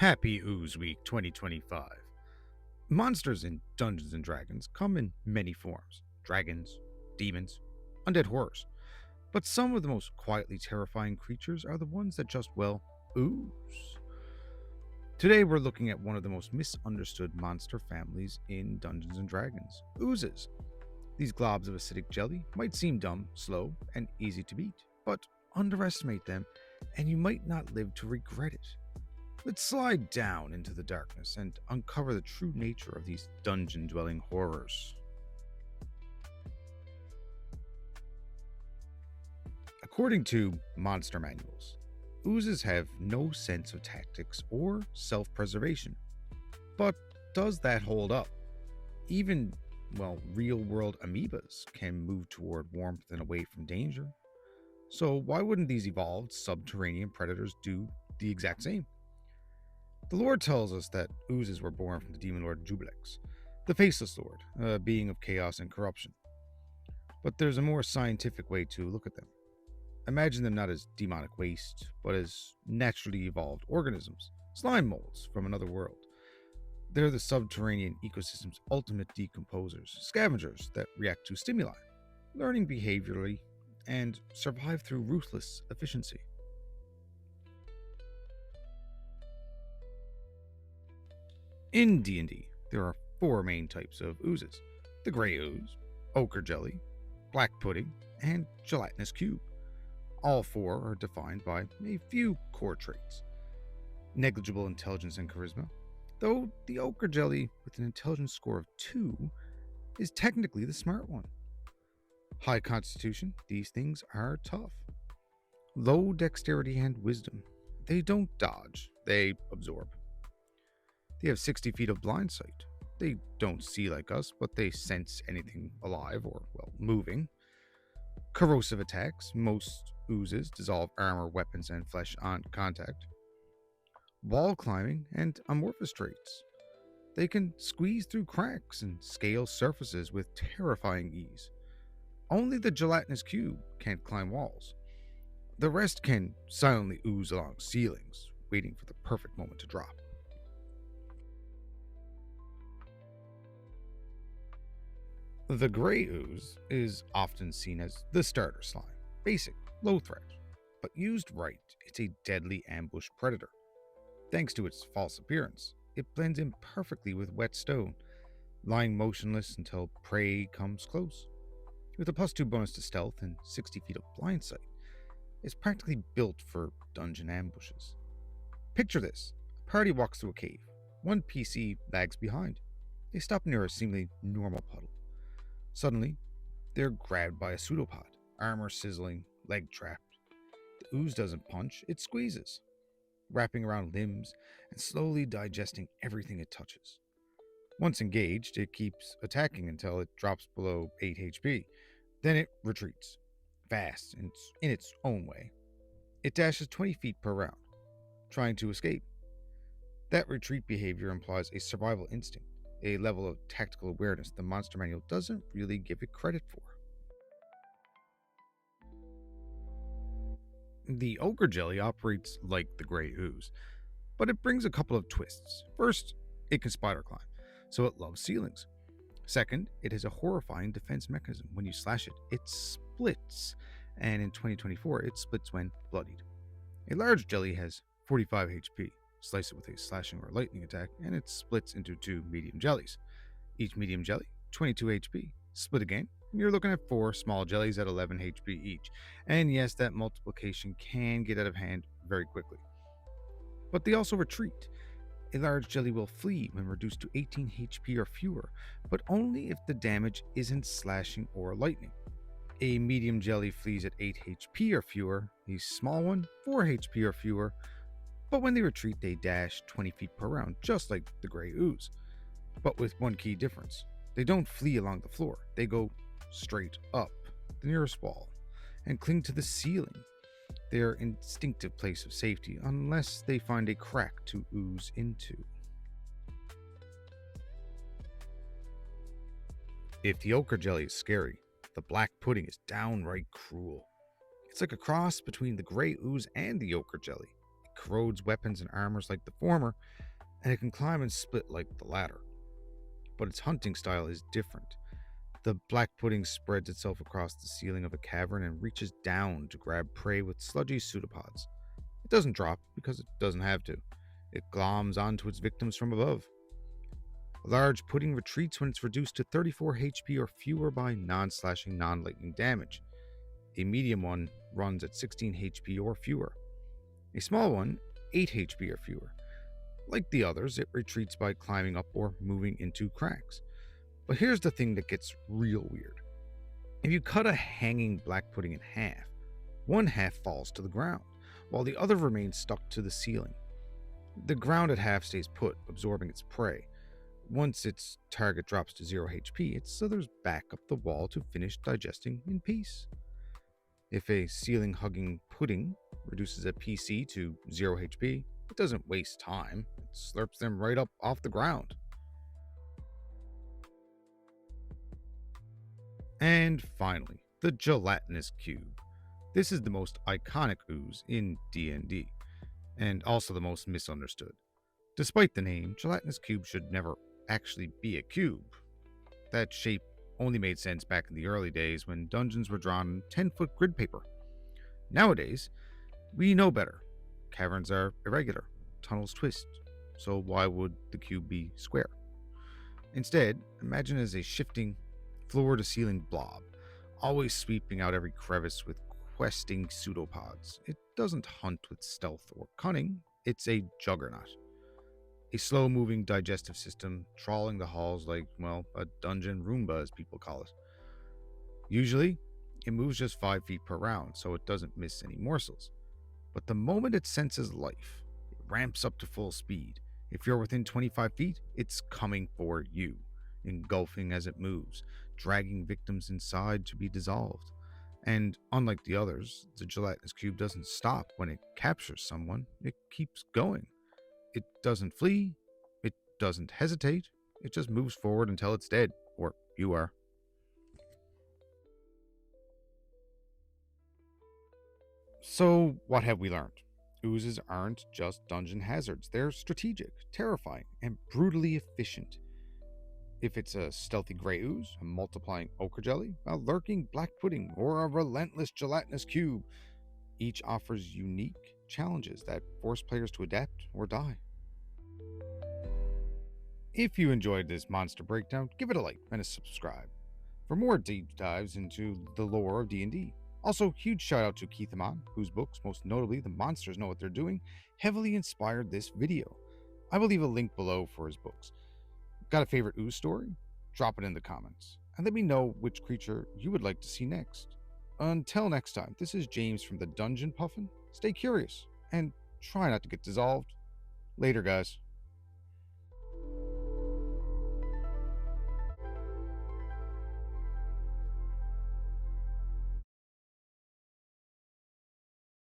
Happy Ooze Week 2025. Monsters in Dungeons and Dragons come in many forms: dragons, demons, undead horrors. But some of the most quietly terrifying creatures are the ones that just, well, ooze. Today we're looking at one of the most misunderstood monster families in Dungeons and Dragons: oozes. These globs of acidic jelly might seem dumb, slow, and easy to beat, but underestimate them and you might not live to regret it. Let's slide down into the darkness and uncover the true nature of these dungeon dwelling horrors. According to monster manuals, oozes have no sense of tactics or self preservation. But does that hold up? Even, real world amoebas can move toward warmth and away from danger. So, why wouldn't these evolved subterranean predators do the exact same? The lore tells us that oozes were born from the demon lord Jubilex, the Faceless Lord, a being of chaos and corruption. But there's a more scientific way to look at them. Imagine them not as demonic waste, but as naturally evolved organisms, slime molds from another world. They're the subterranean ecosystem's ultimate decomposers, scavengers that react to stimuli, learning behaviorally, and survive through ruthless efficiency. In D&D, there are four main types of oozes: the Gray Ooze, Ochre Jelly, Black Pudding, and Gelatinous Cube. All four are defined by a few core traits: negligible intelligence and charisma, though the Ochre Jelly with an intelligence score of 2 is technically the smart one. High constitution, these things are tough. Low dexterity and wisdom, they don't dodge, they absorb. They have 60 feet of blindsight. They don't see like us, but they sense anything alive or, moving. Corrosive attacks, most oozes dissolve armor, weapons, and flesh on contact. Wall climbing and amorphous traits. They can squeeze through cracks and scale surfaces with terrifying ease. Only the gelatinous cube can't climb walls. The rest can silently ooze along ceilings, waiting for the perfect moment to drop. The Gray Ooze is often seen as the starter slime, basic, low threat, but used right, it's a deadly ambush predator. Thanks to its false appearance, it blends in perfectly with wet stone, lying motionless until prey comes close. With a +2 bonus to stealth and 60 feet of blind sight, it's practically built for dungeon ambushes. Picture this: a party walks through a cave. One PC lags behind. They stop near a seemingly normal puddle. Suddenly, they're grabbed by a pseudopod, armor sizzling, leg trapped. The ooze doesn't punch, it squeezes, wrapping around limbs and slowly digesting everything it touches. Once engaged, it keeps attacking until it drops below 8 HP. Then it retreats, fast and in its own way. It dashes 20 feet per round, trying to escape. That retreat behavior implies a survival instinct, a level of tactical awareness the monster manual doesn't really give it credit for. The Ochre Jelly operates like the Gray Ooze, but it brings a couple of twists. First, it can spider climb, so it loves ceilings. Second, it has a horrifying defense mechanism. When you slash it, it splits, and in 2024, it splits when bloodied. A large jelly has 45 HP. Slice it with a slashing or lightning attack, and it splits into 2 medium jellies. Each medium jelly, 22 HP. Split again, and you're looking at 4 small jellies at 11 HP each. And yes, that multiplication can get out of hand very quickly. But they also retreat. A large jelly will flee when reduced to 18 HP or fewer, but only if the damage isn't slashing or lightning. A medium jelly flees at 8 HP or fewer, a small one 4 HP or fewer, but when they retreat, they dash 20 feet per round, just like the Gray Ooze. But with one key difference: they don't flee along the floor, they go straight up the nearest wall and cling to the ceiling, their instinctive place of safety, unless they find a crack to ooze into. If the Ochre Jelly is scary, the Black Pudding is downright cruel. It's like a cross between the Gray Ooze and the Ochre Jelly. corrodes weapons and armors like the former, and it can climb and split like the latter. But its hunting style is different. The black pudding spreads itself across the ceiling of a cavern and reaches down to grab prey with sludgy pseudopods. It doesn't drop because it doesn't have to. It gloms onto its victims from above. A large pudding retreats when it's reduced to 34 HP or fewer by non-slashing, non-lightning damage. A medium one runs at 16 HP or fewer. A small one, 8 HP or fewer. Like the others, it retreats by climbing up or moving into cracks. But here's the thing that gets real weird. If you cut a hanging black pudding in half, one half falls to the ground, while the other remains stuck to the ceiling. The grounded half stays put, absorbing its prey. Once its target drops to 0 HP, it slithers back up the wall to finish digesting in peace. If a ceiling-hugging pudding reduces a PC to 0 HP, it doesn't waste time. It slurps them right up off the ground. And finally, the Gelatinous Cube. This is the most iconic ooze in D&D, and also the most misunderstood. Despite the name, Gelatinous Cube should never actually be a cube. That shape only made sense back in the early days when dungeons were drawn on 10-foot grid paper. Nowadays, we know better. Caverns are irregular, tunnels twist, so why would the cube be square? Instead, imagine it as a shifting, floor-to-ceiling blob, always sweeping out every crevice with questing pseudopods. It doesn't hunt with stealth or cunning, it's a juggernaut. A slow-moving digestive system trawling the halls like, well, a dungeon Roomba as people call it. Usually, it moves just 5 feet per round, so it doesn't miss any morsels. But the moment it senses life, it ramps up to full speed. If you're within 25 feet, it's coming for you, engulfing as it moves, dragging victims inside to be dissolved. And unlike the others, the Gelatinous Cube doesn't stop when it captures someone, it keeps going. It doesn't flee, it doesn't hesitate, it just moves forward until it's dead, or you are. So, what have we learned? Oozes aren't just dungeon hazards, they're strategic, terrifying, and brutally efficient. If it's a stealthy Gray Ooze, a multiplying Ochre Jelly, a lurking black pudding, or a relentless Gelatinous Cube, each offers unique challenges that force players to adapt or die. If you enjoyed this monster breakdown, give it a like and a subscribe for more deep dives into the lore of D&D. Also, huge shout out to Keith Ammann, whose books, most notably The Monsters Know What They're Doing, heavily inspired this video. I will leave a link below for his books. Got a favorite ooze story? Drop it in the comments, and let me know which creature you would like to see next. Until next time, this is James from the Dungeon Puffin. Stay curious, and try not to get dissolved. Later, guys.